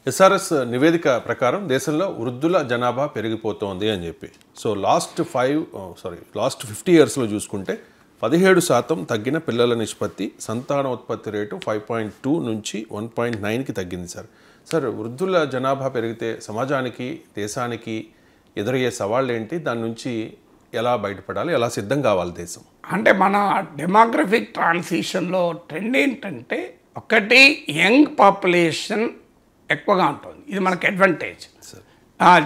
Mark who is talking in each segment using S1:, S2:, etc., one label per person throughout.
S1: SRS నివేదిక ప్రకారం దేశంలో వృద్ధుల జనాభా పెరిగిపోతోంది అని చెప్పి. సో లాస్ట్ 50 ఇయర్స్లో చూసుకుంటే 17% తగ్గిన పిల్లల నిష్పత్తి, సంతానోత్పత్తి రేటు 5.2 నుంచి 1.9కి తగ్గింది సార్. వృద్ధుల జనాభా పెరిగితే సమాజానికి, దేశానికి ఎదురయ్యే సవాళ్ళు ఏంటి? దాని నుంచి ఎలా బయటపడాలి, ఎలా సిద్ధం కావాలి దేశం?
S2: అంటే మన డెమోగ్రఫిక్ ట్రాన్సిషన్లో ట్రెండ్ ఏంటంటే, ఒకటి యంగ్ పాపులేషన్ ఎక్కువగా ఉంటుంది. ఇది మనకు అడ్వాంటేజ్.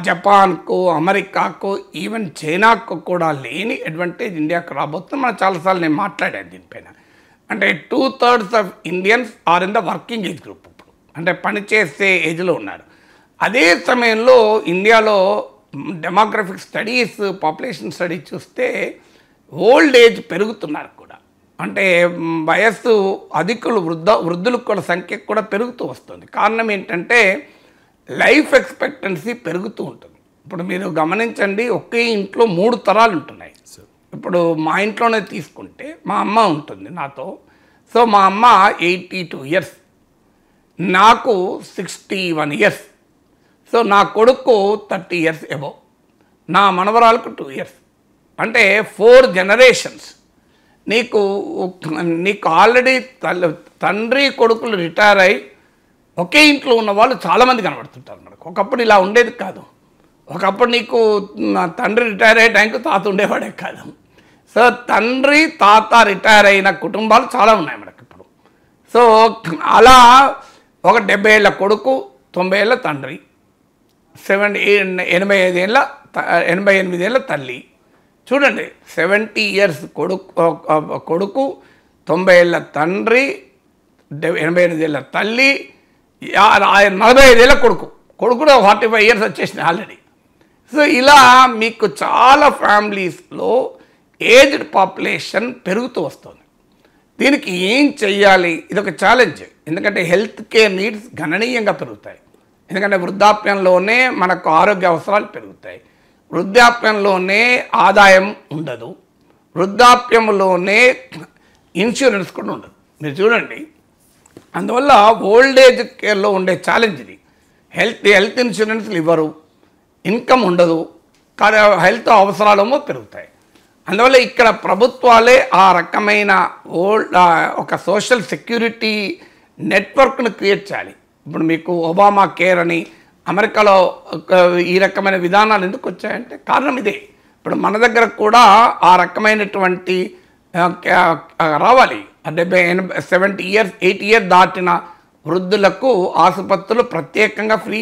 S2: జపాన్కు, అమెరికాకు, ఈవెన్ చైనాకు కూడా లేని అడ్వాంటేజ్ ఇండియాకు రాబోతుంది. మనం చాలాసార్లు నేను మాట్లాడాను దీనిపైన. అంటే 2/3 of Indians are in the working age group. ఇప్పుడు అంటే పనిచేసే ఏజ్లో ఉన్నారు. అదే సమయంలో ఇండియాలో డెమోగ్రఫిక్ స్టడీస్, పాపులేషన్ స్టడీస్ చూస్తే ఓల్డ్ ఏజ్ పెరుగుతున్నారు కూడా. అంటే వయస్సు అధికులు, వృద్ధులకు కూడా సంఖ్య కూడా పెరుగుతూ వస్తుంది. కారణం ఏంటంటే లైఫ్ ఎక్స్పెక్టెన్సీ పెరుగుతూ ఉంటుంది. ఇప్పుడు మీరు గమనించండి, ఒకే ఇంట్లో 3 తరాలు ఉంటున్నాయి. ఇప్పుడు మా ఇంట్లోనే తీసుకుంటే మా అమ్మ ఉంటుంది నాతో. సో మా అమ్మ 82 ఇయర్స్, నాకు 61 ఇయర్స్. సో నా కొడుకు 30 ఇయర్స్ ఎబో, నా మనవరాలకు 2 ఇయర్స్. అంటే 4 జనరేషన్స్. నీకు ఆల్రెడీ తండ్రి కొడుకులు రిటైర్ అయ్యి ఒకే ఇంట్లో ఉన్న వాళ్ళు చాలామంది కనబడుతుంటారు మనకు. ఒకప్పుడు ఇలా ఉండేది కాదు. ఒకప్పుడు నీకు తండ్రి రిటైర్ అయ్యే టైంకి తాత ఉండేవాడే కాదు. సో తండ్రి, తాత రిటైర్ అయిన కుటుంబాలు చాలా ఉన్నాయి మనకి ఇప్పుడు. సో అలా ఒక 70 ఏళ్ళ కొడుకు, 90 ఏళ్ళ తండ్రి, 88 ఏళ్ళ తల్లి. చూడండి, 70 ఇయర్స్ కొడుకు, 90 ఏళ్ళ తండ్రి, 88 ఏళ్ళ తల్లి, 45 ఏళ్ళ కొడుకు కూడా 45 ఇయర్స్ వచ్చేసినాయి ఆల్రెడీ. సో ఇలా మీకు చాలా ఫ్యామిలీస్లో ఏజ్డ్ పాపులేషన్ పెరుగుతూ వస్తుంది. దీనికి ఏం చెయ్యాలి? ఇది ఒక ఛాలెంజ్. ఎందుకంటే హెల్త్ కేర్ నీడ్స్ గణనీయంగా పెరుగుతాయి. ఎందుకంటే వృద్ధాప్యంలోనే మనకు ఆరోగ్య అవసరాలు పెరుగుతాయి. వృద్ధాప్యంలోనే ఆదాయం ఉండదు. వృద్ధాప్యంలోనే ఇన్సూరెన్స్ కూడా ఉండదు. మీరు చూడండి, అందువల్ల ఓల్డ్ ఏజ్ కేర్లో ఉండే ఛాలెంజ్ ఇది. హెల్త్ ఇన్సూరెన్స్లు ఇవ్వరు, ఇన్కమ్ ఉండదు, కానీ హెల్త్ అవసరాలేమో పెరుగుతాయి. అందువల్ల ఇక్కడ ప్రభుత్వాలే ఆ రకమైన ఒక సోషల్ సెక్యూరిటీ నెట్వర్క్ను క్రియేట్ చేయాలి. ఇప్పుడు మీకు ఒబామా కేర్ అని అమెరికాలో ఈ రకమైన విధానాలు ఎందుకు వచ్చాయంటే కారణం ఇదే. ఇప్పుడు మన దగ్గర కూడా ఆ రకమైనటువంటి రావాలి. 70 ఇయర్స్ 80 ఇయర్స్ దాటిన వృద్ధులకు ఆసుపత్రులు ప్రత్యేకంగా ఫ్రీ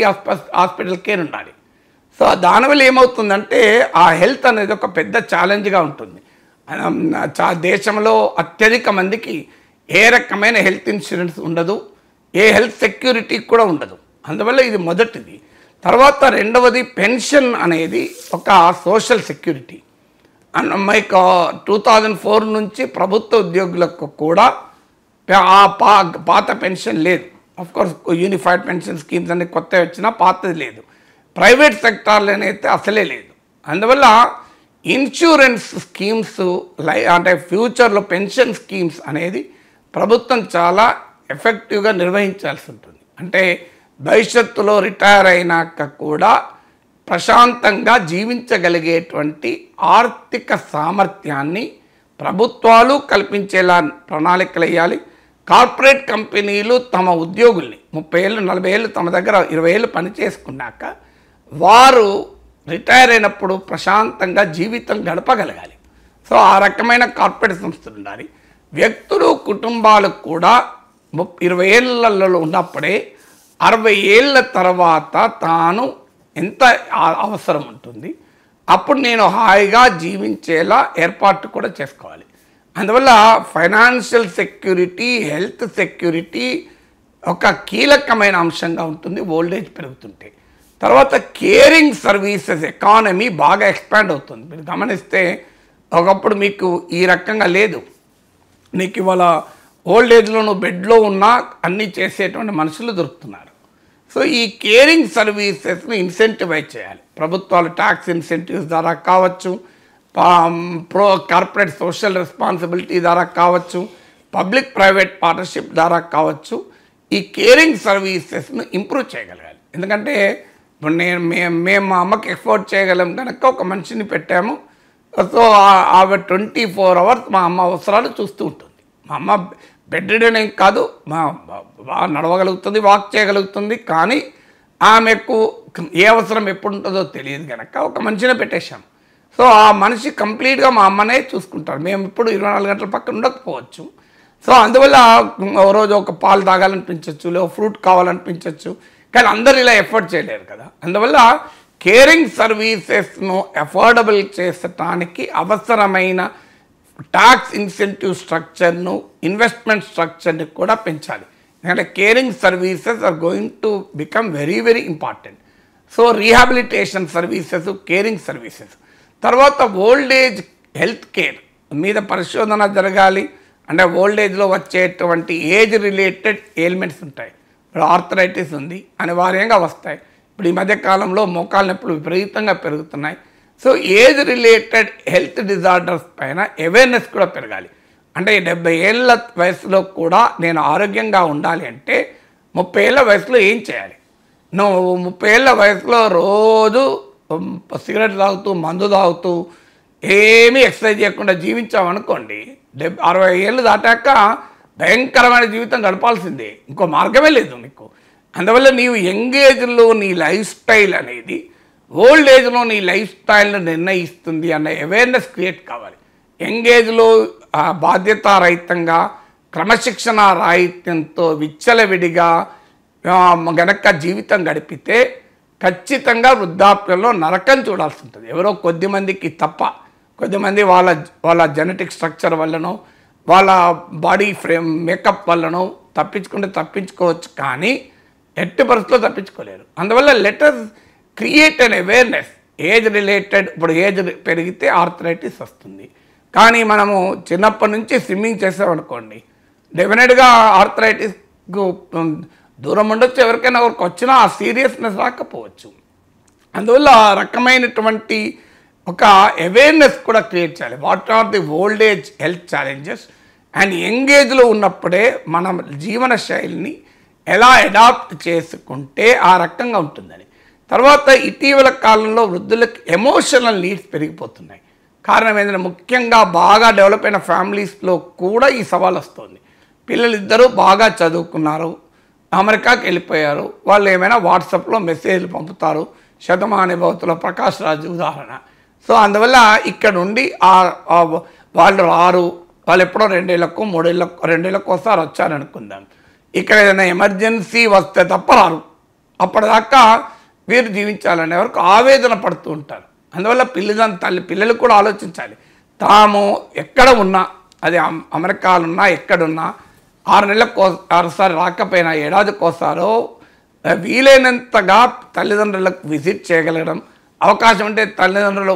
S2: హాస్పిటల్ కేర్ ఉండాలి. సో దానివల్ల ఏమవుతుందంటే ఆ హెల్త్ అనేది ఒక పెద్ద ఛాలెంజ్గా ఉంటుంది. దేశంలో అత్యధిక మందికి ఏ రకమైన హెల్త్ ఇన్సూరెన్స్ ఉండదు, ఏ హెల్త్ సెక్యూరిటీ కూడా ఉండదు. అందువల్ల ఇది మొదటిది. తర్వాత రెండవది పెన్షన్ అనేది ఒక సోషల్ సెక్యూరిటీ. మీకు 2004 నుంచి ప్రభుత్వ ఉద్యోగులకు కూడా పాత పెన్షన్ లేదు. అఫ్కోర్స్ యూనిఫైడ్ పెన్షన్ స్కీమ్స్ అన్ని కొత్త వచ్చినా పాతది లేదు. ప్రైవేట్ సెక్టార్లోనైతే అసలే లేదు. అందువల్ల ఇన్సూరెన్స్ స్కీమ్స్ అంటే ఫ్యూచర్లో పెన్షన్ స్కీమ్స్ అనేది ప్రభుత్వం చాలా ఎఫెక్టివ్గా నిర్వహించాల్సి ఉంటుంది. అంటే భవిష్యత్తులో రిటైర్ అయినాక కూడా ప్రశాంతంగా జీవించగలిగేటువంటి ఆర్థిక సామర్థ్యాన్ని ప్రభుత్వాలు కల్పించేలా ప్రణాళికలు వేయాలి. కార్పొరేట్ కంపెనీలు తమ ఉద్యోగుల్ని 30 ఏళ్ళు 40 ఏళ్ళు తమ దగ్గర 20 ఏళ్ళు పనిచేసుకున్నాక వారు రిటైర్ అయినప్పుడు ప్రశాంతంగా జీవితం గడపగలగాలి. సో ఆ రకమైన కార్పొరేట్ సంస్థలు ఉండాలి. వ్యక్తులు, కుటుంబాలు కూడా 20 ఏళ్ళలో ఉన్నప్పుడే 60 ఏళ్ళ తర్వాత తాను ఎంత అవసరం ఉంటుంది, అప్పుడు నేను హాయిగా జీవించేలా ఏర్పాటు కూడా చేసుకోవాలి. అందువల్ల ఫైనాన్షియల్ సెక్యూరిటీ, హెల్త్ సెక్యూరిటీ ఒక కీలకమైన అంశంగా ఉంటుంది ఓల్డ్ ఏజ్ పెరుగుతుంటే. తర్వాత కేరింగ్ సర్వీసెస్ ఎకానమీ బాగా ఎక్స్పాండ్ అవుతుంది. మీరు గమనిస్తే ఒకప్పుడు మీకు ఈ రకంగా లేదు. నీకు ఇవాళ ఓల్డ్ ఏజ్లో నువ్వు బెడ్లో ఉన్నా అన్నీ చేసేటువంటి మనుషులు దొరుకుతున్నారు. సో ఈ కేరింగ్ సర్వీసెస్ని ఇన్సెంటివైజ్ చేయాలి. ప్రభుత్వాలు ట్యాక్స్ ఇన్సెంటివ్స్ ద్వారా కావచ్చు, కార్పొరేట్ సోషల్ రెస్పాన్సిబిలిటీ ద్వారా కావచ్చు, పబ్లిక్ ప్రైవేట్ పార్ట్నర్షిప్ ద్వారా కావచ్చు, ఈ కేరింగ్ సర్వీసెస్ను ఇంప్రూవ్ చేయగలగాలి. ఎందుకంటే ఇప్పుడు మేము మా అమ్మకి ఎఫోర్డ్ చేయగలం కనుక ఒక మనిషిని పెట్టాము. సో ఆమె 24 hours మా అమ్మ అవసరాలు చూస్తూ ఉంటుంది. మా అమ్మ బెడ్ రిడెన్ ఏం కాదు, బాగా నడవగలుగుతుంది, వాక్ చేయగలుగుతుంది. కానీ ఆమెకు ఏ అవసరం ఎప్పుడు ఉంటుందో తెలియదు కనుక ఒక మనిషిని పెట్టేశాం. సో ఆ మనిషి కంప్లీట్గా మా అమ్మనే చూసుకుంటారు. మేము ఇప్పుడు 24 గంటల పక్కన ఉండకపోవచ్చు. సో అందువల్ల ఓ రోజు ఒక పాలు తాగాలనిపించవచ్చు, లేదా ఫ్రూట్ కావాలనిపించవచ్చు. కానీ అందరూ ఇలా ఎఫర్ట్ చేయలేరు కదా. అందువల్ల కేరింగ్ సర్వీసెస్ను అఫోర్డబుల్ చేసటానికి అవసరమైన ట్యాక్స్ ఇన్సెంటివ్ స్ట్రక్చర్ను, ఇన్వెస్ట్మెంట్ స్ట్రక్చర్ని కూడా పెంచాలి. ఎందుకంటే caring services are going to become very very important. So rehabilitation services, caring services, తర్వాత ఓల్డ్ ఏజ్ హెల్త్ కేర్ మీద పరిశోధన జరగాలి. అంటే ఓల్డ్ ఏజ్లో వచ్చేటువంటి ఏజ్ రిలేటెడ్ ఎయిల్మెంట్స్ ఉంటాయి. ఇప్పుడు ఆర్థరైటిస్ ఉంది, అనివార్యంగా వస్తాయి. ఇప్పుడు ఈ మధ్యకాలంలో మోకాళ్ళ నొప్పులు విపరీతంగా పెరుగుతున్నాయి. So age related health disorders పైన అవేర్నెస్ కూడా పెరగాలి. అంటే 70 ఏళ్ళ వయసులో కూడా నేను ఆరోగ్యంగా ఉండాలి అంటే 30 ఏళ్ళ వయసులో ఏం చేయాలి? నువ్వు 30 ఏళ్ళ వయసులో రోజు సిగరెట్ తాగుతూ, మందు తాగుతూ, ఏమీ ఎక్సర్సైజ్ చేయకుండా జీవించామనుకోండి, 60 ఏళ్ళు దాటాక భయంకరమైన జీవితం గడపాల్సిందే, ఇంకో మార్గమే లేదు నీకు. అందువల్ల నీవు యంగ్ ఏజ్లో నీ లైఫ్ స్టైల్ అనేది ఓల్డ్ ఏజ్లో నీ లైఫ్ స్టైల్ను నిర్ణయిస్తుంది అన్న అవేర్నెస్ క్రియేట్ కావాలి. యంగ్ ఏజ్లో బాధ్యతారహితంగా, క్రమశిక్షణ రాహిత్యంతో విచ్చలవిడిగా గనక జీవితం గడిపితే ఖచ్చితంగా వృద్ధాప్యంలో నరకం చూడాల్సి ఉంటుంది. ఎవరో కొద్దిమందికి తప్ప, కొద్దిమంది వాళ్ళ జెనెటిక్ స్ట్రక్చర్ వల్లనో, వాళ్ళ బాడీ ఫ్రేమ్ మేకప్ వల్లనో తప్పించుకోవచ్చు. కానీ ఎట్టి పరిస్థితుల్లో తప్పించుకోలేరు. అందువల్ల letters create an awareness. Age related, ఇప్పుడు ఏజ్ పెరిగితే ఆర్థరైటిస్ వస్తుంది. కానీ మనము చిన్నప్పటి నుంచి స్విమ్మింగ్ చేసామనుకోండి, డెఫినెట్గా ఆర్థరైటిస్కు దూరం ఉండొచ్చు. ఎవరికైనా ఎవరికి వచ్చినా ఆ సీరియస్నెస్ రాకపోవచ్చు. అందువల్ల ఆ రకమైనటువంటి ఒక అవేర్నెస్ కూడా క్రియేట్ చేయాలి. What are the old age health challenges and young ఏజ్లో ఉన్నప్పుడే మన జీవన శైలిని ఎలా అడాప్ట్ చేసుకుంటే ఆ రకంగా ఉంటుందని. తర్వాత ఇటీవల కాలంలో వృద్ధులకు ఎమోషనల్ నీడ్స్ పెరిగిపోతున్నాయి. కారణం ఏంటంటే ముఖ్యంగా బాగా డెవలప్ అయిన ఫ్యామిలీస్లో కూడా ఈ సవాల్ వస్తుంది. పిల్లలు ఇద్దరూ బాగా చదువుకున్నారు, అమెరికాకి వెళ్ళిపోయారు. వాళ్ళు ఏమైనా వాట్సాప్లో మెసేజ్లు పంపుతారు. శతమానుభవతుల ప్రకాష్ రాజు ఉదాహరణ. సో అందువల్ల ఇక్కడ నుండి వాళ్ళు రారు. వాళ్ళు ఎప్పుడో 2 ఏళ్ళకు 2 ఏళ్ళకు ఒకసారి వచ్చారనుకుందాం. ఇక్కడ ఏదైనా ఎమర్జెన్సీ వస్తే తప్ప రారు. అప్పటిదాకా వీరు జీవించాలనే వరకు ఆవేదన పడుతూ ఉంటారు. అందువల్ల పిల్లలు కూడా ఆలోచించాలి. తాము ఎక్కడ ఉన్నా, అది అమెరికాలో ఉన్నా ఎక్కడున్నా, 6 నెలలకు ఒకసారి రాకపోయినా ఏడాదికోసారో వీలైనంతగా తల్లిదండ్రులకు విజిట్ చేయగలగడం, అవకాశం ఉంటే తల్లిదండ్రులు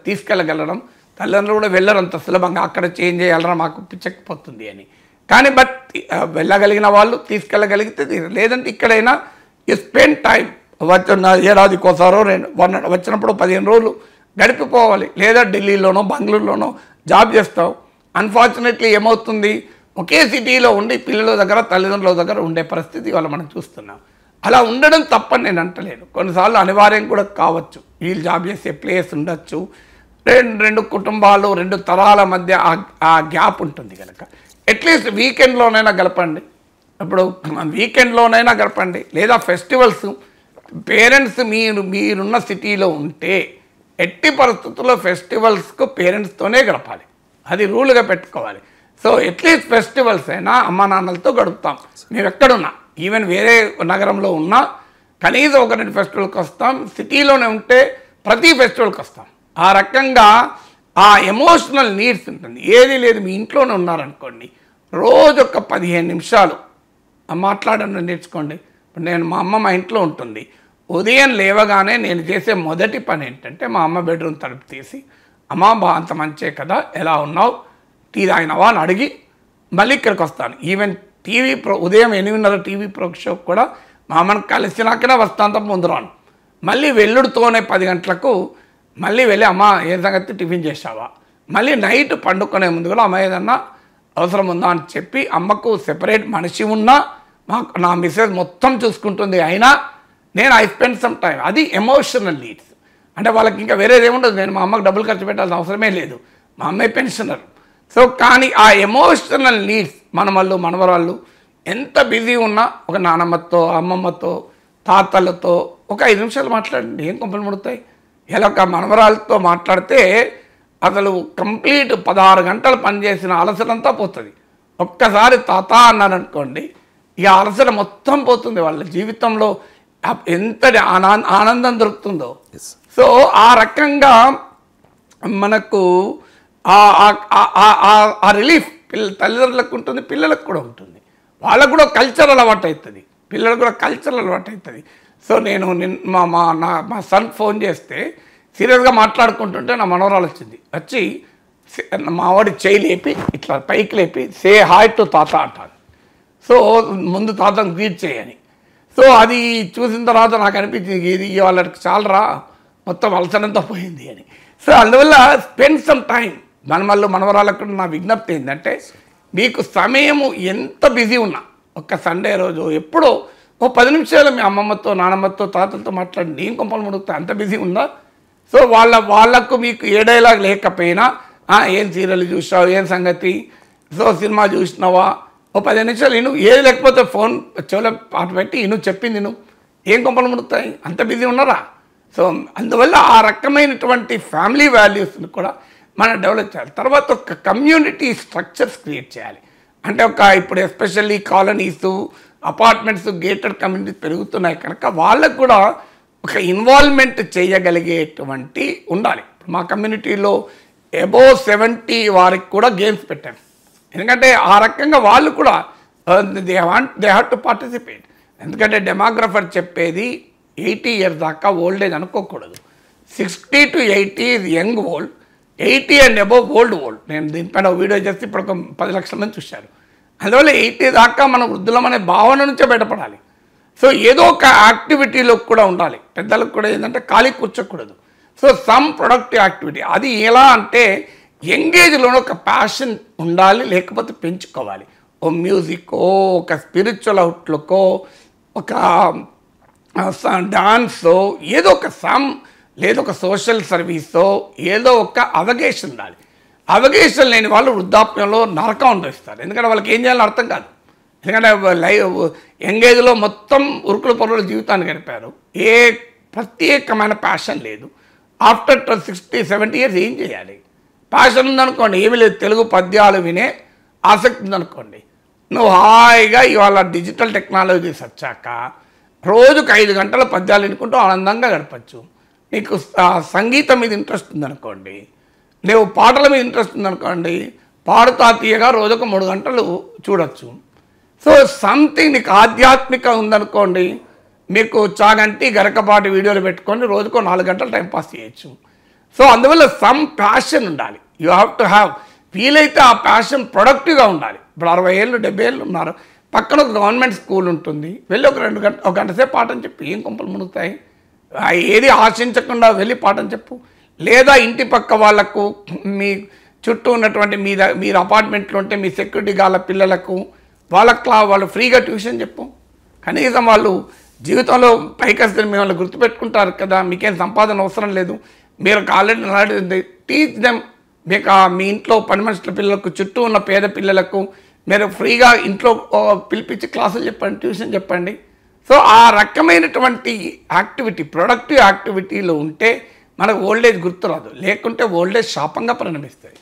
S2: తీసుకెళ్ళగలడం. తల్లిదండ్రులు కూడా వెళ్ళరు అంత సులభంగా, అక్కడ చేంజ్ చేయాలరా మాకు పిచ్చకపోతుంది అని. కానీ బట్ వెళ్ళగలిగిన వాళ్ళు తీసుకెళ్ళగలిగితే, లేదంటే ఇక్కడైనా యూ స్పెండ్ టైం. ఏడాదికోసారో వచ్చినప్పుడు 15 రోజులు గడిపిపోవాలి. లేదా ఢిల్లీలోనో బెంగళూరులోనో జాబ్ చేస్తావు. అన్ఫార్చునేట్లీ ఏమవుతుంది, ఒకే సిటీలో ఉండి పిల్లల దగ్గర తల్లిదండ్రుల దగ్గర ఉండే పరిస్థితి ఇవాళ మనం చూస్తున్నాం. అలా ఉండడం తప్పని నేను అంటలేను. కొన్నిసార్లు అనివార్యం కూడా కావచ్చు. వీళ్ళు జాబ్ చేసే ప్లేస్ ఉండొచ్చు. రెండు కుటుంబాలు, 2 తరాల మధ్య ఆ గ్యాప్ ఉంటుంది కనుక అట్లీస్ట్ వీకెండ్లోనైనా గడపండి. ఇప్పుడు వీకెండ్లోనైనా గడపండి. లేదా ఫెస్టివల్స్, పేరెంట్స్ మీరున్న సిటీలో ఉంటే ఎట్టి పరిస్థితుల్లో ఫెస్టివల్స్కు పేరెంట్స్తోనే గడపాలి. అది రూల్గా పెట్టుకోవాలి. సో అట్లీస్ట్ ఫెస్టివల్స్ అయినా అమ్మా నాన్నలతో గడుపుతాం. మేము ఎక్కడున్నా, ఈవెన్ వేరే నగరంలో ఉన్నా కనీసం 1-2 ఫెస్టివల్కి వస్తాం. సిటీలోనే ఉంటే ప్రతి ఫెస్టివల్కి వస్తాం. ఆ రకంగా ఆ ఎమోషనల్ నీడ్స్ ఉంటుంది. ఏది లేదు, మీ ఇంట్లోనే ఉన్నారనుకోండి, రోజు ఒక 15 నిమిషాలు మాట్లాడడం నేర్చుకోండి. ఇప్పుడు మా అమ్మ మా ఇంట్లో ఉంటుంది. ఉదయం లేవగానే నేను చేసే మొదటి పని ఏంటంటే, మా అమ్మ బెడ్రూమ్ తలుపు తీసి, అమ్మ అంత మంచే కదా, ఎలా ఉన్నావు, టీ తాగినవా అని అడిగి మళ్ళీ ఇక్కడికి వస్తాను. ఈవెన్ ఉదయం 8:30 టీవీ షో కూడా మా అమ్మని కలిసినాకనే వస్తాను తప్ప ముందు రాను. మళ్ళీ వెల్లుడితోనే 10 గంటలకు మళ్ళీ వెళ్ళి, అమ్మ ఏ సంగతి టిఫిన్ చేసావా, మళ్ళీ నైట్ పండుకునే ముందు కూడా అమ్మ ఏదన్నా అవసరం ఉందా అని చెప్పి, అమ్మకు సెపరేట్ మనిషి ఉన్నా నా మిస్సెస్ మొత్తం చూసుకుంటుంది, అయినా నేను ఐ స్పెండ్ సమ్ టైం. అది ఎమోషనల్ నీడ్స్. అంటే వాళ్ళకి ఇంకా వేరేది ఏముండదు, నేను మా అమ్మకి డబ్బులు ఖర్చు పెట్టాల్సిన అవసరమే లేదు, మా అమ్మాయి పెన్షనర్. సో కానీ ఆ ఎమోషనల్ నీడ్స్ మనవాళ్ళు మనవరాళ్ళు ఎంత బిజీ ఉన్నా ఒక నానమ్మతో అమ్మమ్మతో తాతలతో ఒక 5 నిమిషాలు మాట్లాడండి, ఏం కొంపలు ముడతాయి. ఇలా ఒక మనవరాలతో మాట్లాడితే అసలు కంప్లీట్ 16 గంటలు పనిచేసిన అలసటంతా పోతుంది. ఒక్కసారి తాత అన్నారనుకోండి, ఇక అలసట మొత్తం పోతుంది. వాళ్ళ జీవితంలో ఎంతటి ఆనందం దొరుకుతుందో. సో ఆ రకంగా మనకు ఆ రిలీఫ్ తల్లిదండ్రులకు ఉంటుంది, పిల్లలకు కూడా ఉంటుంది. వాళ్ళకు కూడా కల్చర్ అలవాటు అవుతుంది, పిల్లలకు కూడా కల్చర్ అలవాటు అవుతుంది. సో నేను మా సన్ ఫోన్ చేస్తే సీరియస్గా మాట్లాడుకుంటుంటే నా మనవరాలు వచ్చి మా వాడి చేయి లేపి ఇట్లా పైకి లేపి సే హాయ్ టు తాత అంటాను. సో ముందు తాతను గ్రీట్ చేయని. సో అది చూసిన తర్వాత నాకు అనిపించింది ఇది వాళ్ళకి చాలరా, మొత్తం అలసనంతా పోయింది అని. సో అందువల్ల స్పెండ్ సమ్ టైం. మనవరాలకు కూడా నా విజ్ఞప్తి ఏంటంటే, మీకు సమయము ఎంత బిజీ ఉన్నా ఒక్క సండే రోజు ఎప్పుడో 10 నిమిషాలు మీ అమ్మమ్మతో నానమ్మతో తాతలతో మాట్లాడి ఏం కొంపలు ముడుగుతా, అంత బిజీ ఉందా? సో వాళ్ళకు మీకు ఏ డైలాగ్ లేకపోయినా ఏం సీరియల్ చూసావు, ఏం సంగతి, సో సినిమా చూసినావా, 10 నిమిషాలు ఇను, ఏది లేకపోతే ఫోన్ చెవులో పాట పెట్టి ఇను చెప్పింది నువ్వు, ఏం కొంపలు ముడుగుతాయి, అంత బిజీ ఉన్నారా? సో అందువల్ల ఆ రకమైనటువంటి ఫ్యామిలీ వాల్యూస్ని కూడా మనం డెవలప్ చేయాలి. తర్వాత ఒక కమ్యూనిటీ స్ట్రక్చర్స్ క్రియేట్ చేయాలి. అంటే ఇప్పుడు especially colonies apartments gated communities పెరుగుతున్నాయి కనుక వాళ్ళకు కూడా ఒక ఇన్వాల్వ్మెంట్ చేయగలిగేటువంటి ఉండాలి. మా కమ్యూనిటీలో అబోవ్ 70 వారికి కూడా గేమ్స్ పెట్టాను. ఎందుకంటే ఆ రకంగా వాళ్ళు కూడా దే హ్యావ్ టు పార్టిసిపేట్. ఎందుకంటే డెమోగ్రఫర్ చెప్పేది 80 ఇయర్స్ దాకా ఓల్డ్ ఏజ్ అనుకోకూడదు. 60 to 80 is young old, 80 and above old. నేను దీనిపైన వీడియో చేస్తే ఇప్పుడు ఒక 10 లక్షల మంది చూశారు. అందువల్ల 80 దాకా మనం వృద్ధులం అనే భావన నుంచే బయటపడాలి. సో ఏదో ఒక యాక్టివిటీలో కూడా ఉండాలి. పెద్దలకు కూడా ఏంటంటే ఖాళీ కూర్చోకూడదు. So some productive activity. అది ఎలా అంటే ఎంగేజ్లోనే ఒక ప్యాషన్ ఉండాలి, లేకపోతే పెంచుకోవాలి. ఓ మ్యూజిక్కో, ఒక స్పిరిచువల్ అవుట్లుకో, ఒక డాన్సో, ఏదో ఒక లేదో ఒక సోషల్ సర్వీసో, ఏదో ఒక అవగేషన్ ఉండాలి. అవగేషన్ లేని వాళ్ళు వృద్ధాప్యంలో నరకం అనుభవిస్తారు. ఎందుకంటే వాళ్ళకి ఏం చేయాలో అర్థం కాదు. ఎందుకంటే ఎంగేజ్లో మొత్తం ఉరుకుల పొరుల జీవితాన్ని గడిపారు, ఏ ప్రత్యేకమైన ప్యాషన్ లేదు. ఆఫ్టర్ 60-70 ఇయర్స్ ఏం చేయాలి? ప్యాషన్ ఉందనుకోండి, ఏమీ లేదు, తెలుగు పద్యాలు వినే ఆసక్తి ఉందనుకోండి, నువ్వు హాయిగా ఇవాళ డిజిటల్ టెక్నాలజీస్ వచ్చాక రోజుకు 5 గంటల పద్యాలు వినుకుంటూ ఆనందంగా గడపచ్చు. నీకు సంగీతం మీద ఇంట్రెస్ట్ ఉందనుకోండి, నువ్వు పాటల మీద ఇంట్రెస్ట్ ఉందనుకోండి, పాడుతా తీయగా రోజుకు 3 గంటలు చూడొచ్చు. సో సంథింగ్ నీకు ఆధ్యాత్మిక ఉందనుకోండి, మీకు చాగంటి గరకపాటి వీడియోలు పెట్టుకొని రోజుకో 4 గంటలు టైంపాస్ చేయొచ్చు. సో అందువల్ల సమ్ ప్యాషన్ ఉండాలి. You have to have. వీలైతే ఆ ప్యాషన్ ప్రొడక్టివ్గా ఉండాలి. ఇప్పుడు 60 ఏళ్ళు 70 ఏళ్ళు ఉన్నారు, పక్కన ఒక గవర్నమెంట్ స్కూల్ ఉంటుంది, వెళ్ళి ఒక గంట సేపు పాఠం చెప్పి ఏం కొంపలు మునుగుతాయి? ఏది ఆశించకుండా వెళ్ళి పాఠం చెప్పు. లేదా ఇంటి పక్క వాళ్లకు, మీ చుట్టూ ఉన్నటువంటి మీరు అపార్ట్మెంట్లో ఉంటే మీ సెక్యూరిటీ గాళ్ళ పిల్లలకు వాళ్ళు ఫ్రీగా ట్యూషన్ చెప్పు. కనీసం వాళ్ళు జీవితంలో పైకి వస్తే మిమ్మల్ని గుర్తుపెట్టుకుంటారు కదా, మీకేం సంపాదన అవసరం లేదు, మీరు ఆల్రెడీ టీచ్ దెమ్. మీకు మీ ఇంట్లో పని మనుషుల పిల్లలకు, చుట్టూ ఉన్న పేద పిల్లలకు మీరు ఫ్రీగా ఇంట్లో పిలిపించి క్లాసులు చెప్పండి, ట్యూషన్ చెప్పండి. సో ఆ రకమైనటువంటి యాక్టివిటీ, ప్రొడక్టివ్ యాక్టివిటీలో ఉంటే మనకు ఓల్డేజ్ గుర్తురాదు, లేకుంటే ఓల్డేజ్ శాపంగా పరిణమిస్తాయి.